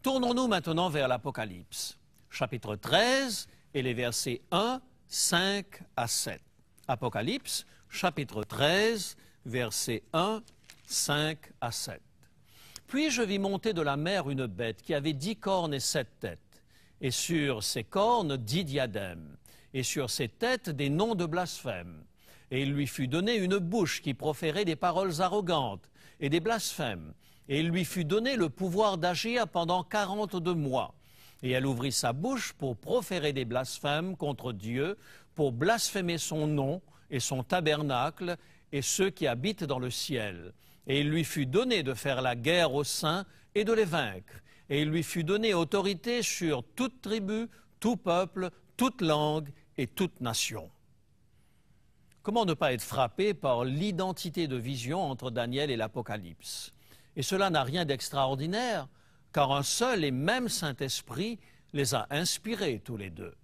Tournons-nous maintenant vers l'Apocalypse, chapitre 13 et les versets 1, 5 à 7. Apocalypse, chapitre 13, versets 1, 5 à 7. Puis je vis monter de la mer une bête qui avait 10 cornes et 7 têtes, et sur ses cornes 10 diadèmes, et sur ses têtes des noms de blasphème. Et il lui fut donné une bouche qui proférait des paroles arrogantes et des blasphèmes. Et il lui fut donné le pouvoir d'agir pendant 42 mois. Et elle ouvrit sa bouche pour proférer des blasphèmes contre Dieu, pour blasphémer son nom et son tabernacle et ceux qui habitent dans le ciel. Et il lui fut donné de faire la guerre aux saints et de les vaincre. Et il lui fut donné autorité sur toute tribu, tout peuple, toute langue et toute nation. Comment ne pas être frappé par l'identité de vision entre Daniel et l'Apocalypse? Et cela n'a rien d'extraordinaire, car un seul et même Saint-Esprit les a inspirés tous les deux.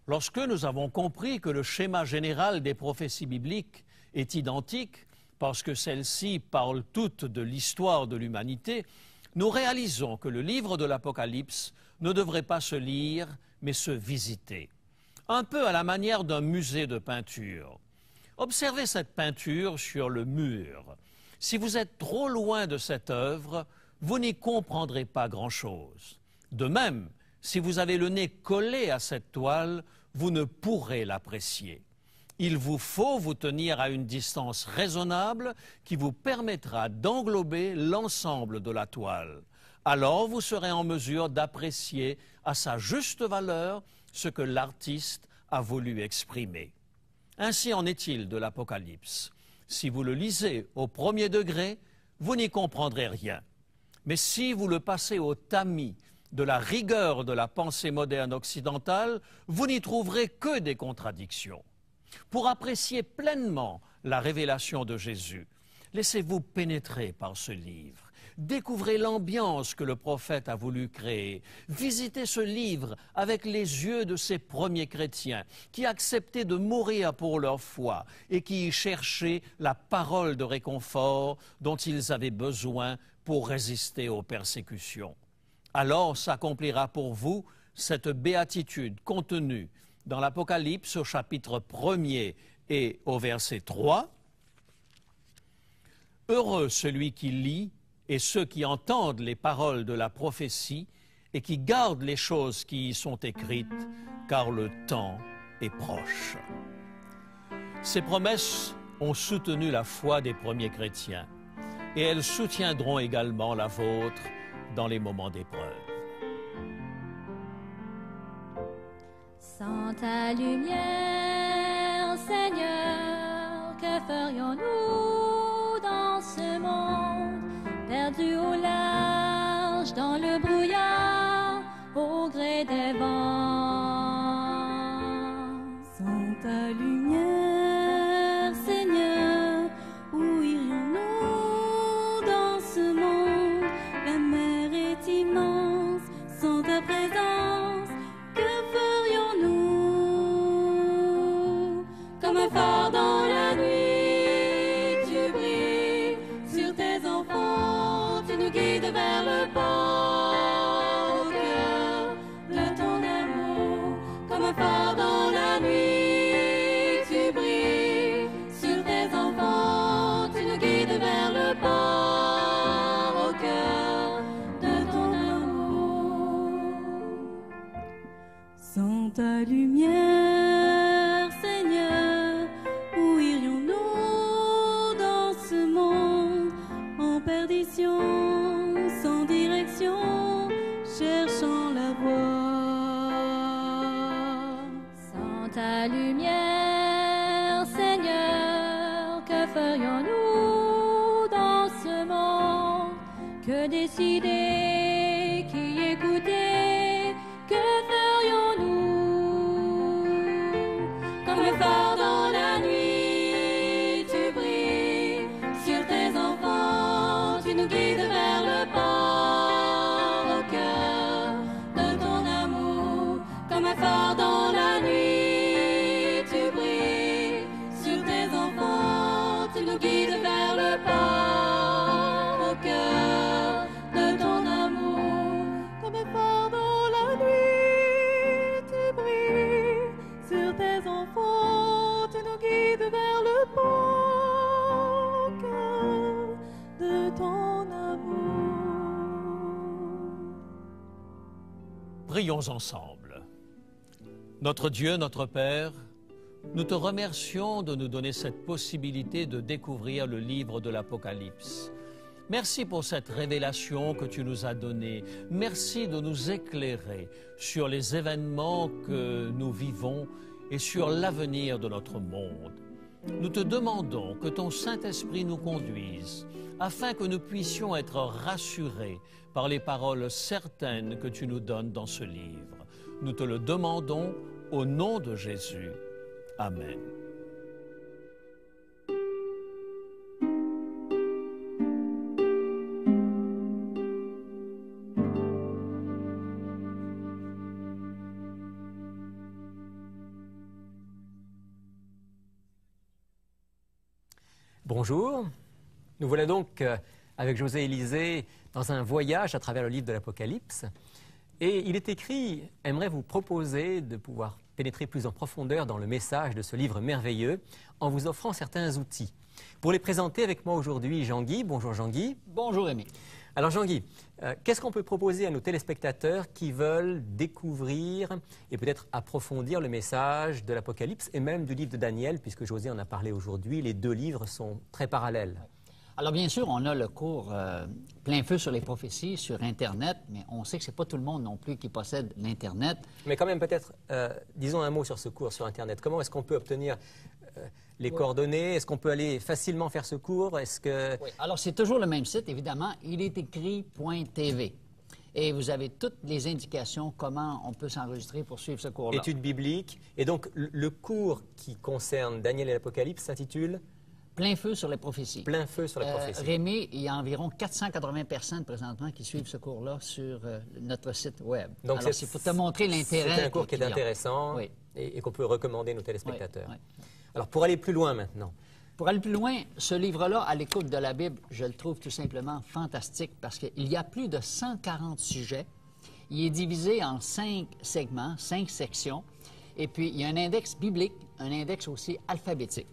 Lorsque nous avons compris que le schéma général des prophéties bibliques est identique, parce que celles-ci parlent toutes de l'histoire de l'humanité, nous réalisons que le livre de l'Apocalypse ne devrait pas se lire, mais se visiter. Un peu à la manière d'un musée de peinture. Observez cette peinture sur le mur. Si vous êtes trop loin de cette œuvre, vous n'y comprendrez pas grand-chose. De même, si vous avez le nez collé à cette toile, vous ne pourrez l'apprécier. Il vous faut vous tenir à une distance raisonnable qui vous permettra d'englober l'ensemble de la toile. Alors vous serez en mesure d'apprécier à sa juste valeur ce que l'artiste a voulu exprimer. Ainsi en est-il de l'Apocalypse. Si vous le lisez au premier degré, vous n'y comprendrez rien. Mais si vous le passez au tamis de la rigueur de la pensée moderne occidentale, vous n'y trouverez que des contradictions. Pour apprécier pleinement la révélation de Jésus, laissez-vous pénétrer par ce livre. Découvrez l'ambiance que le prophète a voulu créer. Visitez ce livre avec les yeux de ces premiers chrétiens qui acceptaient de mourir pour leur foi et qui y cherchaient la parole de réconfort dont ils avaient besoin pour résister aux persécutions. Alors s'accomplira pour vous cette béatitude contenue dans l'Apocalypse au chapitre 1er et au verset 3. « Heureux celui qui lit et ceux qui entendent les paroles de la prophétie et qui gardent les choses qui y sont écrites, car le temps est proche. » Ces promesses ont soutenu la foi des premiers chrétiens et elles soutiendront également la vôtre dans les moments d'épreuve. Sans ta lumière, Seigneur, que ferions-nous dans ce monde, perdu au large, dans le brouillard, au gré des vents? Sans ta lumière, Seigneur, où irions-nous dans ce monde? La mer est immense, sans ta présence, que ferions-nous? Comme un phare dans la nuit, tu brilles sur tes enfants, tu nous guides vers le port, au cœur de ton amour. Comme un phare dans la nuit, tu brilles sur tes enfants, tu nous guides vers le port, au cœur de ton amour. Sans ta lumière, Seigneur, où irions-nous dans ce monde en perdition, sans direction, cherchant la voie? Sans ta lumière, Seigneur, que ferions-nous dans ce monde? Que décider, qui écouter, que ferions-nous? Comme un phare dans la nuit, tu brilles sur tes enfants, tu nous guides vers le port, au cœur de ton amour. Comme un phare dans la nuit, tu brilles sur tes enfants, tu nous guides vers le port, au cœur de ton amour. ton amour. Prions ensemble. Notre Dieu, notre Père, nous te remercions de nous donner cette possibilité de découvrir le livre de l'Apocalypse. Merci pour cette révélation que tu nous as donnée. Merci de nous éclairer sur les événements que nous vivons et sur l'avenir de notre monde. Nous te demandons que ton Saint-Esprit nous conduise afin que nous puissions être rassurés par les paroles certaines que tu nous donnes dans ce livre. Nous te le demandons au nom de Jésus. Amen. Bonjour, nous voilà donc avec José Élisée dans un voyage à travers le livre de l'Apocalypse. Et il est écrit, aimerait vous proposer de pouvoir pénétrer plus en profondeur dans le message de ce livre merveilleux en vous offrant certains outils. Pour les présenter avec moi aujourd'hui, Jean-Guy. Bonjour Jean-Guy. Bonjour Rémi. Alors Jean-Guy, qu'est-ce qu'on peut proposer à nos téléspectateurs qui veulent découvrir et peut-être approfondir le message de l'Apocalypse et même du livre de Daniel, puisque José en a parlé aujourd'hui, les deux livres sont très parallèles. Alors bien sûr, on a le cours plein feu sur les prophéties sur Internet, mais on sait que ce n'est pas tout le monde non plus qui possède l'Internet. Mais quand même peut-être, disons un mot sur ce cours sur Internet. Comment est-ce qu'on peut obtenir les coordonnées? Est-ce qu'on peut aller facilement faire ce cours? Est-ce que... Oui. Alors c'est toujours le même site, évidemment, ilétécrit.tv. Et vous avez toutes les indications comment on peut s'enregistrer pour suivre ce cours-là. Études bibliques. Et donc le cours qui concerne Daniel et l'Apocalypse s'intitule Plein feu sur les prophéties. Plein feu sur les prophéties. Rémi, il y a environ 480 personnes présentement qui suivent ce cours-là sur notre site web. Donc alors, c'est pour te montrer l'intérêt. C'est un cours qui est intéressant oui. et qu'on peut recommander à nos téléspectateurs. Oui, oui. Alors, pour aller plus loin maintenant. Pour aller plus loin, ce livre-là, à l'écoute de la Bible, je le trouve tout simplement fantastique parce qu'il y a plus de 140 sujets. Il est divisé en 5 segments, 5 sections. Et puis, il y a un index biblique, un index aussi alphabétique.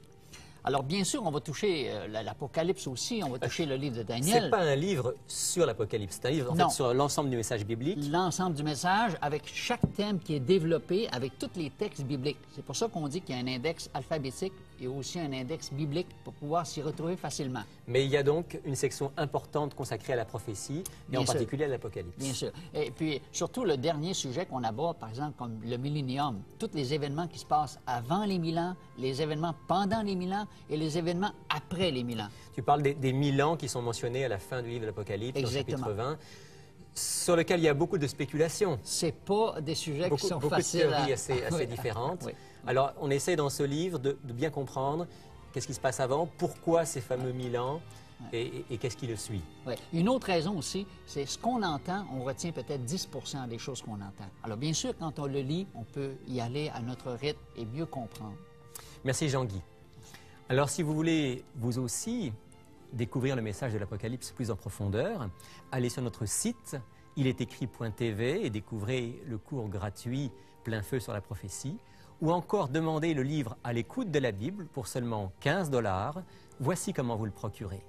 Alors, bien sûr, on va toucher l'Apocalypse aussi, on va toucher le livre de Daniel. C'est pas un livre sur l'Apocalypse, c'est un livre en fait, sur l'ensemble du message biblique. L'ensemble du message, avec chaque thème qui est développé, avec tous les textes bibliques. C'est pour ça qu'on dit qu'il y a un index alphabétique et aussi un index biblique pour pouvoir s'y retrouver facilement. Mais il y a donc une section importante consacrée à la prophétie, et en particulier à l'Apocalypse. Bien sûr. Et puis, surtout, le dernier sujet qu'on aborde, par exemple, comme le millénium, tous les événements qui se passent avant les 1000 ans, les événements pendant les 1000 ans et les événements après les 1000 ans. Tu parles des 1000 ans qui sont mentionnés à la fin du livre de l'Apocalypse, au chapitre 20, sur lequel il y a beaucoup de spéculations. C'est pas des sujets qui sont faciles. Beaucoup de théories assez différentes. Oui. Alors, on essaie dans ce livre de bien comprendre qu'est-ce qui se passe avant, pourquoi ces fameux 1000 ans et qu'est-ce qui le suit. Oui. Une autre raison aussi, c'est ce qu'on entend, on retient peut-être 10 des choses qu'on entend. Alors, bien sûr, quand on le lit, on peut y aller à notre rythme et mieux comprendre. Merci Jean-Guy. Alors, si vous voulez, vous aussi, découvrir le message de l'Apocalypse plus en profondeur, allez sur notre site, ilétécrit.tv et découvrez le cours gratuit Plein feu sur la prophétie, ou encore demandez le livre À l'écoute de la Bible pour seulement 15 $. Voici comment vous le procurez.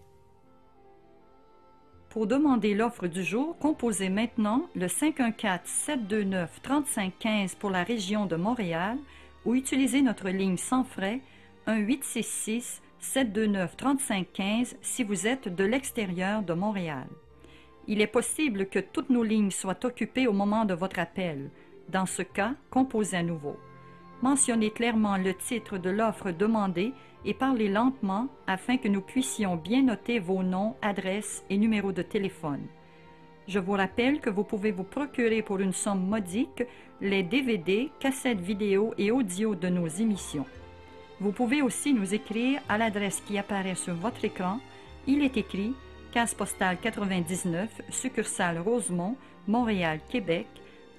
Pour demander l'offre du jour, composez maintenant le 514-729-3515 pour la région de Montréal ou utilisez notre ligne sans frais 1-866-729-3515 si vous êtes de l'extérieur de Montréal. Il est possible que toutes nos lignes soient occupées au moment de votre appel. Dans ce cas, composez à nouveau. Mentionnez clairement le titre de l'offre demandée et parlez lentement afin que nous puissions bien noter vos noms, adresses et numéros de téléphone. Je vous rappelle que vous pouvez vous procurer pour une somme modique les DVD, cassettes vidéo et audio de nos émissions. Vous pouvez aussi nous écrire à l'adresse qui apparaît sur votre écran. Il est écrit Case postale 99, succursale Rosemont, Montréal, Québec,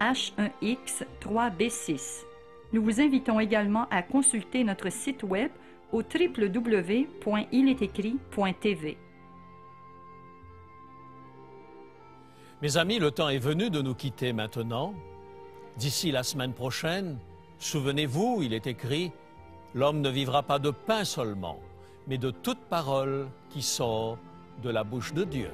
H1X 3B6. Nous vous invitons également à consulter notre site web au www.ilétécrit.tv. Mes amis, le temps est venu de nous quitter maintenant. D'ici la semaine prochaine, souvenez-vous, il est écrit « L'homme ne vivra pas de pain seulement, mais de toute parole qui sort de la bouche de Dieu.